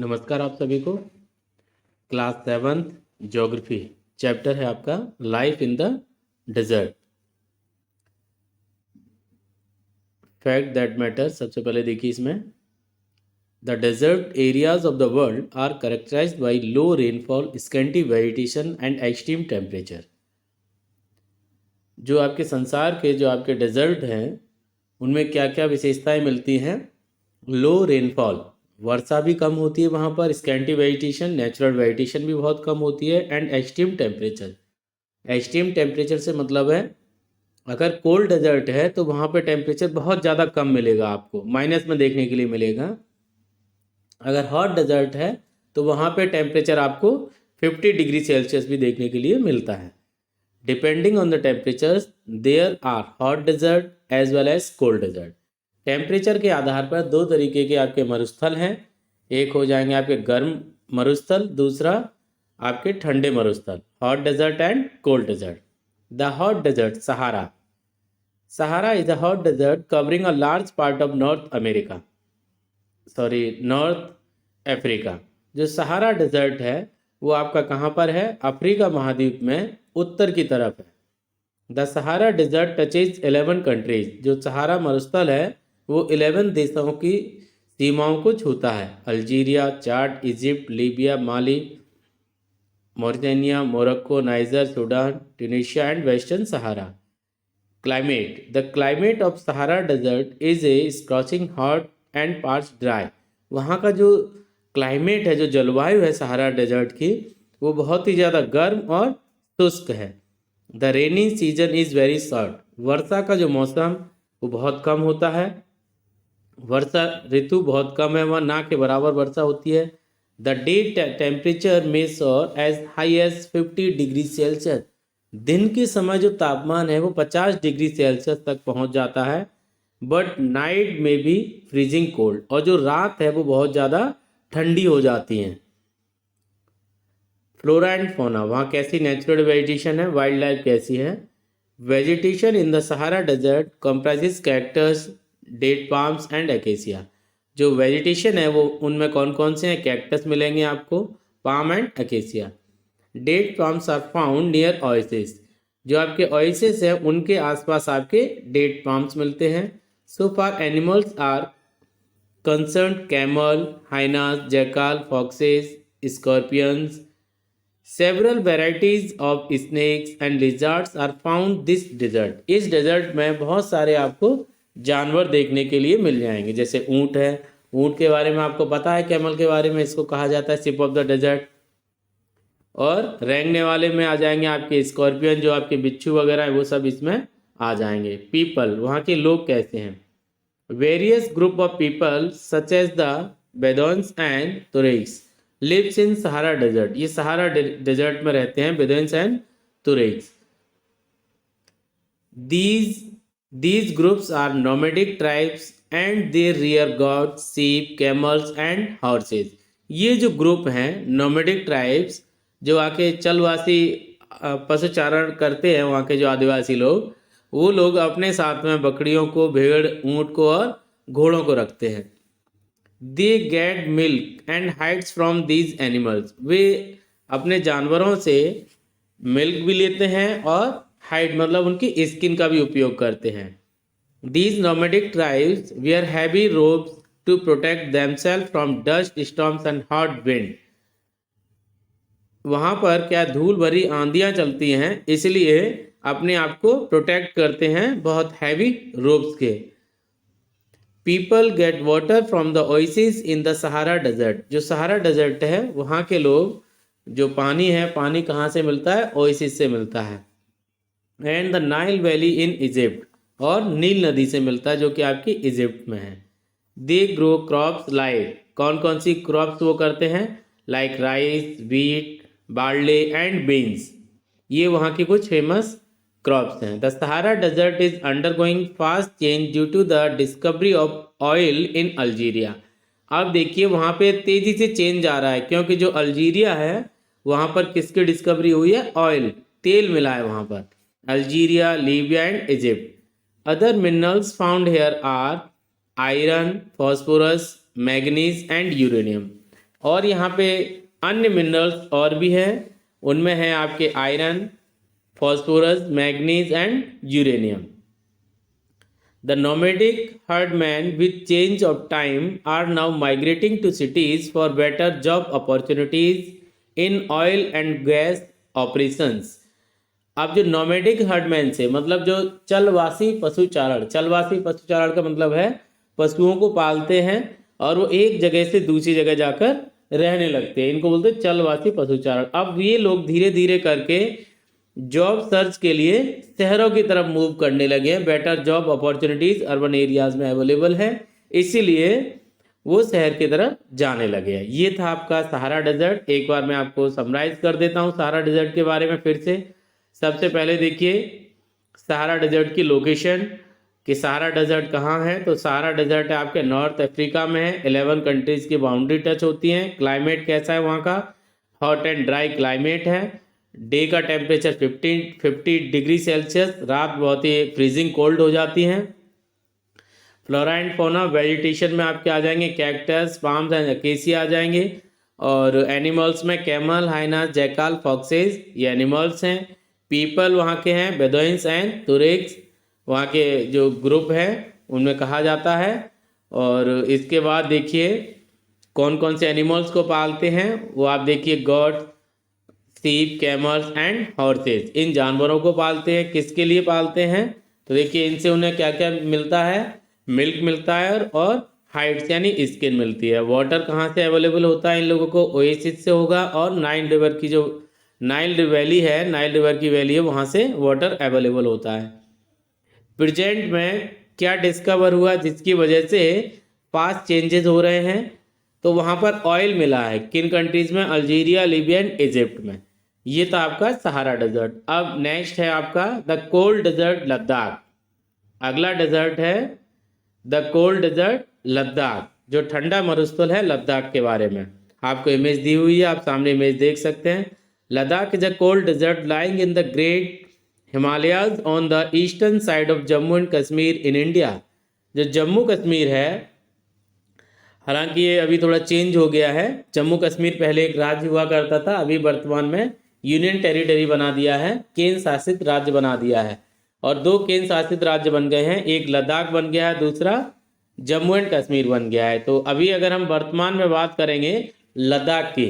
नमस्कार आप सभी को। क्लास 7th ज्योग्राफी चैप्टर है आपका life in the desert. Fact that matter. सबसे पहले देखिए इसमें, the desert areas of the world are characterised by low rainfall, scanty vegetation and extreme temperature. जो आपके संसार के जो आपके डेजर्ट हैं उनमें क्या क्या विशेषताएं मिलती हैं? लो रेनफॉल, वर्षा भी कम होती है वहाँ पर, स्कैंटी वेजिटेशन, नेचुरल वेजिटेशन भी बहुत कम होती है, and extreme temperature. Extreme temperature से मतलब है अगर कोल्ड डेजर्ट है तो वहाँ पे टेम्परेचर बहुत ज़्यादा कम मिलेगा, आपको माइनस में देखने के लिए मिलेगा। अगर हॉट डेजर्ट है तो वहाँ पे टेम्परेचर आपको 50 डिग्री सेल्सियस भी देखने के लिए मिलता है। Depending on the temperatures there are hot desert as well as cold desert. Temperature के आधार पर दो तरीके के आपके मरुस्थल हैं। एक हो जाएंगे आपके गर्म मरुस्थल, दूसरा आपके ठंडे मरुस्थल, hot desert and cold desert. The hot desert Sahara. Sahara is a hot desert covering a large part of North Africa. जो सहारा डेजर्ट है वो आपका कहाँ पर है? अफ्रीका महाद्वीप में उत्तर की तरफ है। The Sahara desert touches 11 countries. जो सहारा मरुस्थल है वो 11 देशों की सीमाओं को छूता है। Algeria, Chad, Egypt, Libya, Mali, Mauritania, Morocco, Niger, Sudan, Tunisia and Western Sahara. Climate. The climate of Sahara desert is a scorching hot and parched dry. वहाँ का जो क्लाइमेट है, जो जलवायु है सहारा डेजर्ट की, वो बहुत ही ज़्यादा गर्म और शुष्क है। The rainy season is very short. वर्षा का जो मौसम वो बहुत कम होता है। वर्षा ऋतु बहुत कम है, वहाँ ना के बराबर वर्षा होती है। द डे टेम्परेचर में soar as high as 50 degree Celsius. दिन के समय जो तापमान है वो 50 डिग्री सेल्सियस तक पहुंच जाता है। बट नाइट में भी फ्रीजिंग कोल्ड, और जो रात है वो बहुत ज़्यादा ठंडी हो जाती हैं। फ्लोरा एंड फोना, वहाँ कैसी नेचुरल वेजिटेशन है, वाइल्ड लाइफ कैसी है? Vegetation in the Sahara desert comprises cactus, date palms and acacia. जो वेजिटेशन है वो उनमें कौन कौन से हैं? कैक्टस मिलेंगे आपको, palm and acacia. Date palms are found near oasis. जो आपके ओएसिस है उनके आसपास आपके डेट पाम्स मिलते हैं। So far animals are concern, camel, hyenas, jackal, foxes, scorpions, several varieties of snakes and lizards are found this desert. इस desert में बहुत सारे आपको जानवर देखने के लिए मिल जाएंगे। जैसे ऊँट है, ऊँट के बारे में आपको पता है, कैमल के बारे में इसको कहा जाता है शिप ऑफ द डेजर्ट। और रेंगने वाले में आ जाएंगे आपके स्कॉर्पियन, जो आपके बिच्छू वगैरह है वो सब इसमें आ जाएंगे। पीपल, वहाँ के लोग कैसे हैं? Various group of people such as the Bedouins and Tuaregs lives in Sahara desert. ये सहारा डेजर्ट में रहते हैं, Bedouins and Tuaregs. These groups are nomadic tribes and they rear goats, sheep, camels and horses। ये जो group हैं nomadic tribes, जो आके चलवासी पशुचारण करते हैं, वहाँ के जो आदिवासी लोग, वो लोग अपने साथ में बकरियों को, भेड़, ऊँट को और घोड़ों को रखते हैं। They get milk and hides from these animals. वे अपने जानवरों से मिल्क भी लेते हैं और हाइड मतलब उनकी स्किन का भी उपयोग करते हैं। These nomadic tribes wear heavy robes to protect themself from dust storms and hot wind. वहाँ पर क्या धूल भरी आंधियाँ चलती हैं, इसलिए अपने आप को प्रोटेक्ट करते हैं बहुत हैवी रोब्स के। People get water from the oasis in the Sahara desert. जो सहारा डेजर्ट है वहाँ के लोग, जो पानी है, पानी कहाँ से मिलता है? ओएसिस से मिलता है। And the Nile valley in Egypt, और नील नदी से मिलता है जो कि आपकी इजिप्ट में है। दे ग्रो क्रॉप्स लाइक, कौन कौन सी क्रॉप्स वो करते हैं? Like rice, wheat, barley and beans. ये वहाँ की कुछ फेमस क्रॉप्स हैं। The Sahara desert is undergoing fast change due to the discovery of oil in Algeria. अब देखिए वहाँ पे तेजी से चेंज आ रहा है, क्योंकि जो अल्जीरिया है वहाँ पर किसकी डिस्कवरी हुई है? ऑयल, तेल मिला है वहाँ पर। Algeria, Libya and Egypt. Other minerals found here are iron, phosphorus, manganese and uranium. और यहाँ पे अन्य मिनरल्स और भी हैं, उनमें है आपके iron, phosphorus, manganese and uranium. The nomadic herdmen, with change of time, are now migrating to cities for better job opportunities in oil and gas operations. अब जो नोमेडिक हर्डमैन से मतलब जो चलवासी पशुचारण, चलवासी पशुचारण का मतलब है पशुओं को पालते हैं और वो एक जगह से दूसरी जगह जाकर रहने लगते हैं, इनको बोलते हैं चलवासी पशुचारण। अब ये लोग धीरे धीरे करके जॉब सर्च के लिए शहरों की तरफ मूव करने लगे हैं। Better job opportunities urban areas में अवेलेबल है, इसीलिए वो शहर की तरफ जाने लगे हैं। ये था आपका सहारा डेजर्ट। एक बार मैं आपको समराइज कर देता हूँ सहारा डेजर्ट के बारे में फिर से। सबसे पहले देखिए सहारा डेजर्ट की लोकेशन कि सहारा डेजर्ट कहाँ है। तो सहारा डेजर्ट है आपके नॉर्थ अफ्रीका में है, 11 कंट्रीज की बाउंड्री टच होती हैं। क्लाइमेट कैसा है वहाँ का? हॉट एंड ड्राई क्लाइमेट है। डे का टेम्परेचर 50 डिग्री सेल्सियस, रात बहुत ही फ्रीजिंग कोल्ड हो जाती हैं। फ्लोरा एंड फोना वेजिटेशन में आपके आ जाएंगे कैक्टस, पाम्स एंड अकेसिया आ जाएंगे। और एनिमल्स में कैमल, हाइनास, जैकाल, फॉक्सेस ये एनिमल्स हैं। पीपल वहाँ के हैं बेदोइंस एंड तुरेक्स, वहाँ के जो ग्रुप हैं उनमें कहा जाता है। और इसके बाद देखिए कौन कौन से एनिमल्स को पालते हैं वो आप देखिए, गॉड, सीप, कैमल्स एंड हॉर्सेस, इन जानवरों को पालते हैं। किसके लिए पालते हैं? तो देखिए इनसे उन्हें क्या क्या मिलता है, मिल्क मिलता है और हाइड्स यानी स्किन मिलती है। वाटर कहाँ से अवेलेबल होता है इन लोगों को? ओएसिस से होगा, और नाइल रिवर की जो नाइल वैली है, नाइल रिवर की वैली है, वहाँ से वाटर अवेलेबल होता है। प्रेजेंट में क्या डिस्कवर हुआ जिसकी वजह से फास्ट चेंजेस हो रहे हैं? तो वहाँ पर ऑयल मिला है। किन कंट्रीज में? अल्जीरिया, लीबिया एंड इजिप्ट में। ये था आपका सहारा डेजर्ट। अब नेक्स्ट है आपका द कोल्ड डेजर्ट लद्दाख। अगला डेजर्ट है द कोल्ड डेजर्ट लद्दाख, जो ठंडा मरुस्थल है लद्दाख के बारे में। आपको इमेज दी हुई है, आप सामने इमेज देख सकते हैं। Ladakh is a cold desert lying in the Great Himalayas on the eastern side of Jammu and Kashmir in India. जो जम्मू कश्मीर है, हालांकि ये अभी थोड़ा चेंज हो गया है। जम्मू कश्मीर पहले एक राज्य हुआ करता था, अभी वर्तमान में यूनियन टेरिटरी बना दिया है, केंद्र शासित राज्य बना दिया है। और 2 केंद्र शासित राज्य बन गए हैं, एक लद्दाख बन गया है, दूसरा जम्मू एंड कश्मीर बन गया है। तो अभी अगर हम वर्तमान में बात करेंगे लद्दाख की,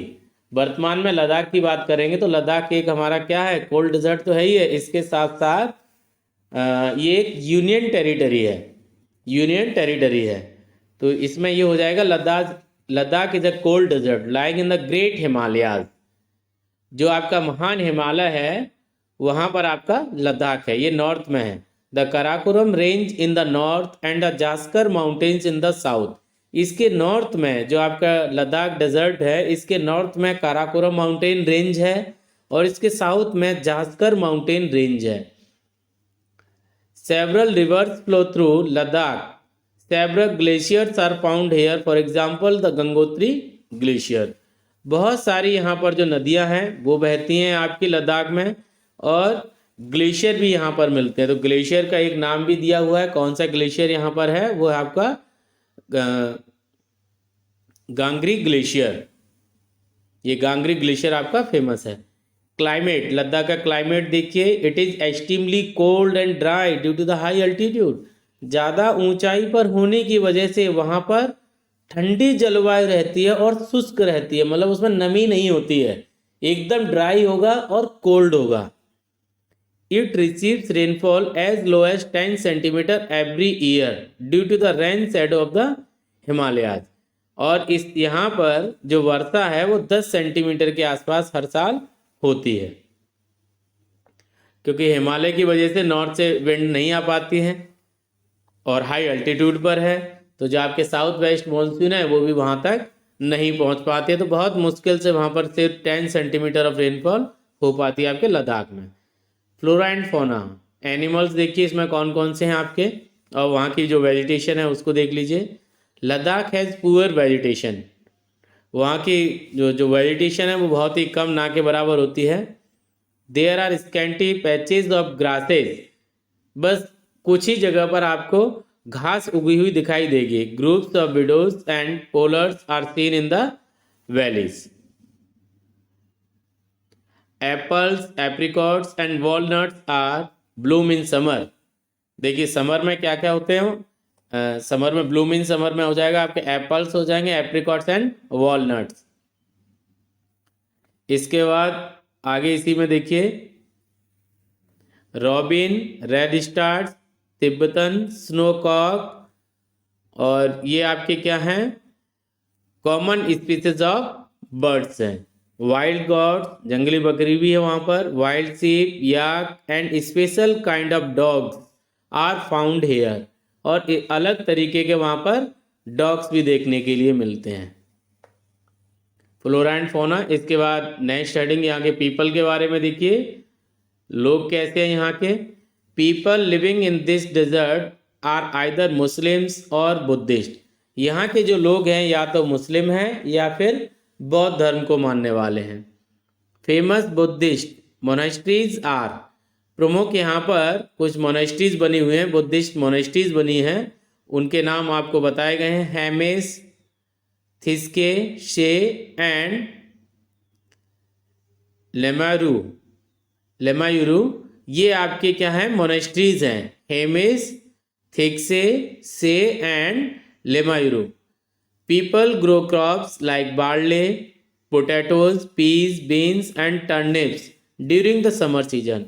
वर्तमान में लद्दाख की बात करेंगे तो लद्दाख एक हमारा क्या है, कोल्ड डेजर्ट तो है ही है, इसके साथ साथ ये एक यूनियन टेरिटरी है, यूनियन टेरिटरी है। तो इसमें ये हो जाएगा Ladakh is a cold desert lying in the Great Himalayas. जो आपका महान हिमालय है वहाँ पर आपका लद्दाख है, ये नॉर्थ में है। The Karakoram range in the north and the Zanskar mountains in the south. इसके नॉर्थ में जो आपका लद्दाख डेजर्ट है, इसके नॉर्थ में काराकोरम माउंटेन रेंज है और इसके साउथ में जास्कर माउंटेन रेंज है। Several rivers flow through Ladakh, several glaciers are found here, for example the Gangotri glacier. बहुत सारी यहाँ पर जो नदियाँ हैं वो बहती हैं आपकी लद्दाख में, और ग्लेशियर भी यहाँ पर मिलते हैं। तो ग्लेशियर का एक नाम भी दिया हुआ है, कौन सा ग्लेशियर यहाँ पर है? वो है आपका गांगरी ग्लेशियर। ये गांगरी ग्लेशियर आपका फेमस है। क्लाइमेट, लद्दाख का क्लाइमेट देखिए, it is extremely cold and dry due to the high altitude. ज़्यादा ऊंचाई पर होने की वजह से वहाँ पर ठंडी जलवायु रहती है और शुष्क रहती है, मतलब उसमें नमी नहीं होती है, एकदम ड्राई होगा और कोल्ड होगा। It receives rainfall as low as 10 centimeter every year due to the rain shadow of the Himalayas। और इस यहाँ पर जो वर्षा है वो 10 सेंटीमीटर के आसपास हर साल होती है, क्योंकि हिमालय की वजह से नॉर्थ से विंड नहीं आ पाती हैं और हाई अल्टीट्यूड पर है, तो जो आपके साउथ वेस्ट मानसून है वो भी वहाँ तक नहीं पहुँच पाती है। तो बहुत मुश्किल से वहाँ पर सिर्फ 10 सेंटीमीटर ऑफ रेनफॉल हो पाती है आपके लद्दाख में। फ्लोरा एंड फोना, एनिमल्स देखिए इसमें कौन कौन से हैं आपके, और वहाँ की जो वेजिटेशन है उसको देख लीजिए। लद्दाख हैज़ पुअर वेजिटेशन, वहाँ की जो वेजिटेशन है वो बहुत ही कम, ना के बराबर होती है। There are scanty patches of grasses, बस कुछ ही जगह पर आपको घास उगी हुई दिखाई देगी। Groups of willows and poplars are seen in the valleys. Apples, apricots and walnuts are bloom in summer. देखिए समर में क्या क्या होते हैं, समर में ब्लूम इन समर में हो जाएगा आपके एप्पल्स हो जाएंगे, एप्रिकॉट्स एंड वॉलनट्स। इसके बाद आगे इसी में देखिए robin, red stars, Tibetan snowcock, और ये आपके क्या हैं, कॉमन स्पीसीज ऑफ बर्ड्स हैं। वाइल्ड गॉड, जंगली बकरी भी है वहाँ पर, wild sheep, yak and special kind of dogs are found here, और अलग तरीके के वहाँ पर डॉग्स भी देखने के लिए मिलते हैं। Flora and fauna. इसके बाद नेक्स्ट हेडिंग यहाँ के पीपल के बारे में देखिए, लोग कैसे हैं यहाँ के। People living in this desert are either Muslims और बुद्धिस्ट। यहाँ के जो लोग हैं या तो मुस्लिम हैं या फिर बौद्ध धर्म को मानने वाले हैं। फेमस बुद्धिस्ट मोनेस्ट्रीज आर, प्रमुख यहाँ पर कुछ मोनेस्ट्रीज बनी हुई हैं, बुद्धिस्ट मोनेस्ट्रीज बनी हैं, उनके नाम आपको बताए गए हैं, हेमेस, थिस्के, शे एंड लेमायुरु। ये आपके क्या हैं, मोनेस्ट्रीज हैं, Hemis, Thiksey, Shey and Lamayuru. People grow crops like barley, potatoes, peas, beans and turnips during the summer season.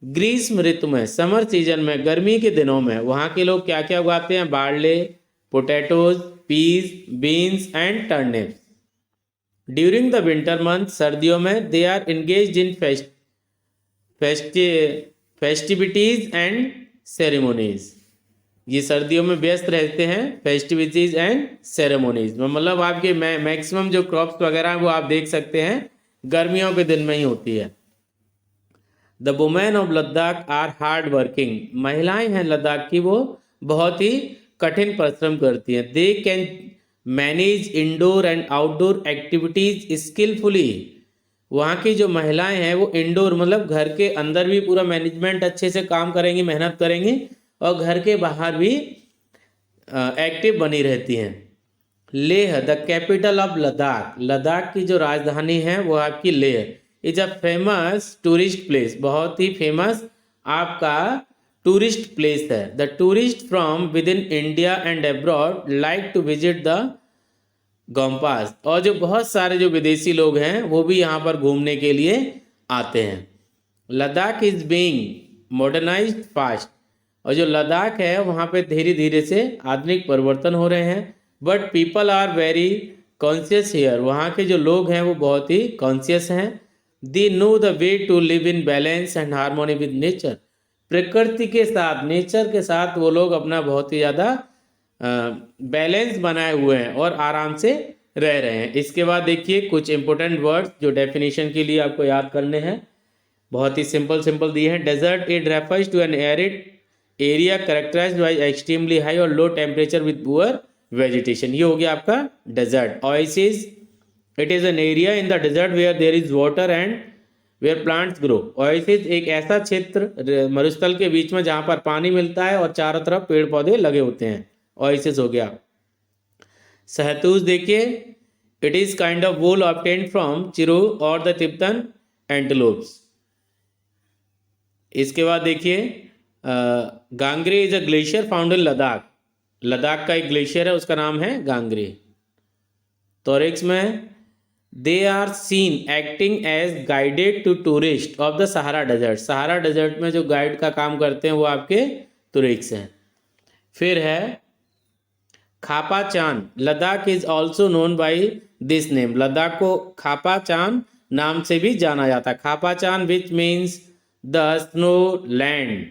ग्रीष्म ऋतु में, समर सीजन में, गर्मी के दिनों में वहाँ के लोग क्या क्या उगाते हैं, barley, potatoes, peas, beans and turnips. During the winter month, सर्दियों में, they are engaged in festivities and ceremonies. ये सर्दियों में व्यस्त रहते हैं फेस्टिविटीज एंड सेरेमोनीज में, मतलब आपके मैक्सिमम जो क्रॉप्स वगैरह हैं वो आप देख सकते हैं गर्मियों के दिन में ही होती है। The women of Ladakh are hard working. महिलाएं हैं लद्दाख की, वो बहुत ही कठिन परिश्रम करती हैं। They can manage indoor and outdoor activities skilfully. वहाँ की जो महिलाएं हैं वो इंडोर मतलब घर के अंदर भी पूरा मैनेजमेंट अच्छे से काम करेंगी, मेहनत करेंगी, और घर के बाहर भी एक्टिव बनी रहती हैं। Leh, the capital of Ladakh. Ladakh की जो राजधानी है वो आपकी Leh, is a famous tourist place. बहुत ही फेमस आपका टूरिस्ट प्लेस है। The tourist from within India and abroad like to visit the gompas. और जो बहुत सारे जो विदेशी लोग हैं वो भी यहाँ पर घूमने के लिए आते हैं। Ladakh is being modernised fast. और जो लद्दाख है वहाँ पे धीरे धीरे से आधुनिक परिवर्तन हो रहे हैं। But people are very conscious here. वहाँ के जो लोग हैं वो बहुत ही कॉन्शियस हैं। They know the way to live in balance and harmony with nature. प्रकृति के साथ, नेचर के साथ वो लोग अपना बहुत ही ज़्यादा बैलेंस बनाए हुए हैं और आराम से रह रहे हैं। इसके बाद देखिए कुछ इंपॉर्टेंट वर्ड्स जो डेफिनेशन के लिए आपको याद करने हैं, बहुत ही सिंपल दिए हैं। Desert it refers to an arid area characterised by extremely high और low temperature with poor vegetation. ये हो गया आपका desert. Oasis, it is an area in the desert where there is water and where plants grow. Oasis एक ऐसा क्षेत्र मरुस्थल के बीच में जहाँ पर पानी मिलता है और चारों तरफ पेड़ पौधे लगे होते हैं, ओएसिस हो गया। सहतूस देखिए, it is kind of wool obtained from chiru और द तिब्बतन एंटेलोप्स। इसके बाद देखिए Gangri is a glacier found in Ladakh. Ladakh का एक ग्लेशियर है उसका नाम है गांगरी। तोरिक्स में they are seen acting as guided to tourist of the Sahara desert. Sahara desert में जो गाइड का काम करते हैं वो आपके तुरिक्स हैं। फिर है खापा चांद। Ladakh is also known by this name. Ladakh को खापा चांद नाम से भी जाना जाता है। खापा चांद which means the snow land.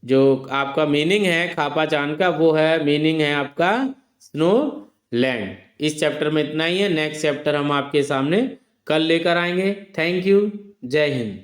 जो आपका मीनिंग है खापा चांद का वो है, मीनिंग है आपका स्नो लैंड। इस चैप्टर में इतना ही है। नेक्स्ट चैप्टर हम आपके सामने कल लेकर आएंगे। थैंक यू, जय हिंद।